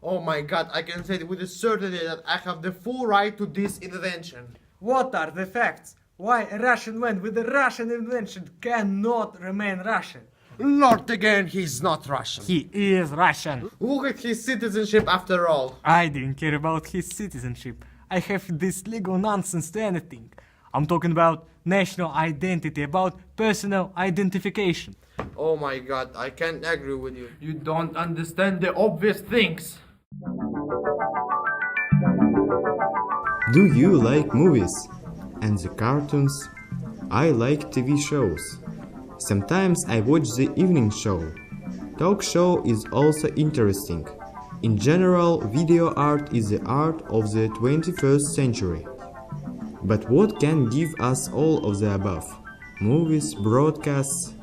Oh my god, I can say with certainty that I have the full right to this invention. What are the facts? Why a Russian man with a Russian invention cannot remain Russian? Not again, he's not Russian. He is Russian. Look at his citizenship after all. I didn't care about his citizenship. I have this legal nonsense to anything. I'm talking about national identity, about personal identification. Oh my god, I can't agree with you. You don't understand the obvious things. Do you like movies and the cartoons? I like TV shows. Sometimes I watch the evening show. Talk show is also interesting. In general, video art is the art of the 21st century. But what can give us all of the above? Movies, broadcasts.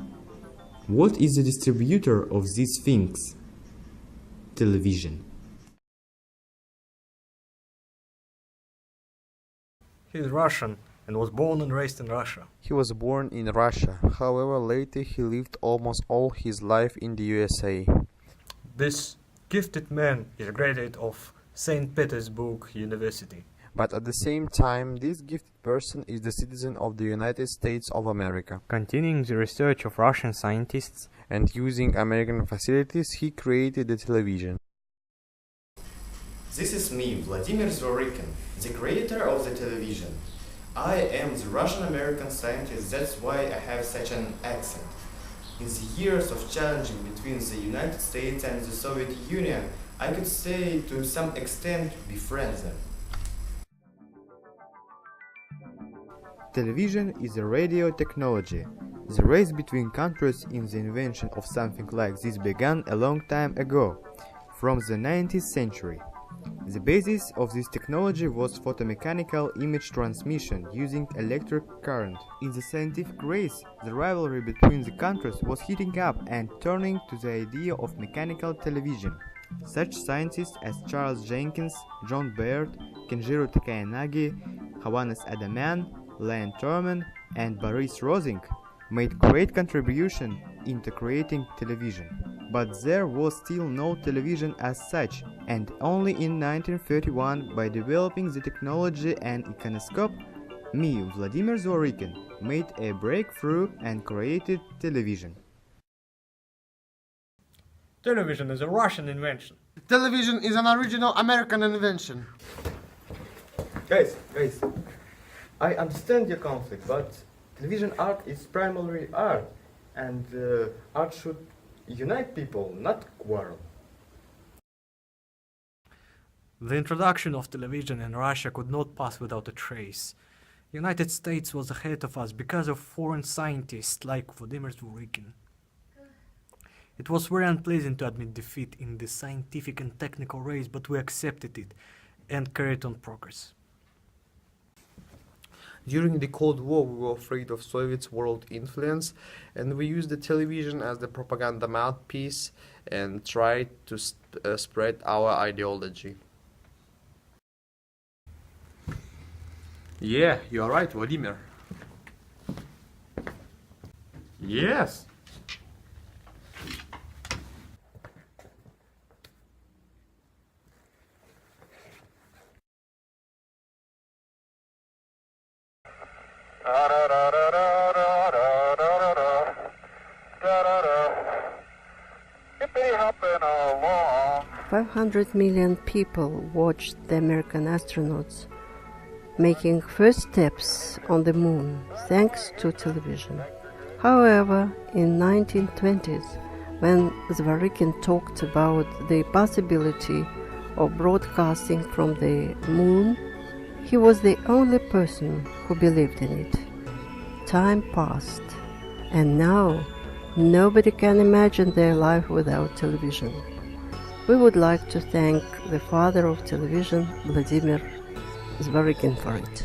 What is the distributor of these things? Television. He's Russian and was born and raised in Russia. He was born in Russia, however later he lived almost all his life in the USA. This gifted man is a graduate of St. Petersburg University. But at the same time, this gifted person is the citizen of the United States of America. Continuing the research of Russian scientists And using American facilities, he created the television. This is me, Vladimir Zworykin, the creator of the television. I am the Russian-American scientist, that's why I have such an accent. In the years of challenging between the United States and the Soviet Union, I could say to some extent befriend them. Television is a radio technology. The race between countries in the invention of something like this began a long time ago, from the 19th century. The basis of this technology was photomechanical image transmission using electric current. In the scientific race, the rivalry between the countries was heating up and turning to the idea of mechanical television. Such scientists as Charles Jenkins, John Baird, Kenjiro Takayanagi, Hovhannes Adaman, Leon Terman, and Boris Rosing made great contribution into creating television. But there was still no television as such, and only in 1931, by developing the technology and iconoscope, me, Vladimir Zworykin, made a breakthrough and created television. Television is a Russian invention. Television is an original American invention. Guys, I understand your conflict, but television art is primarily art, and art should unite people, not quarrel. The introduction of television in Russia could not pass without a trace. The United States was ahead of us because of foreign scientists like Vladimir Zworykin. It was very unpleasant to admit defeat in the scientific and technical race, but we accepted it and carried on progress. During the Cold War, we were afraid of Soviet world influence, and we used the television as the propaganda mouthpiece and tried to spread our ideology. Yeah, you are right, Vladimir. Yes. along. 500 million people watched the American astronauts making first steps on the moon thanks to television. However, in 1920s, when Zworykin talked about the possibility of broadcasting from the moon, he was the only person who believed in it. Time passed, and now nobody can imagine their life without television. We would like to thank the father of television, Vladimir Zworykin, for it.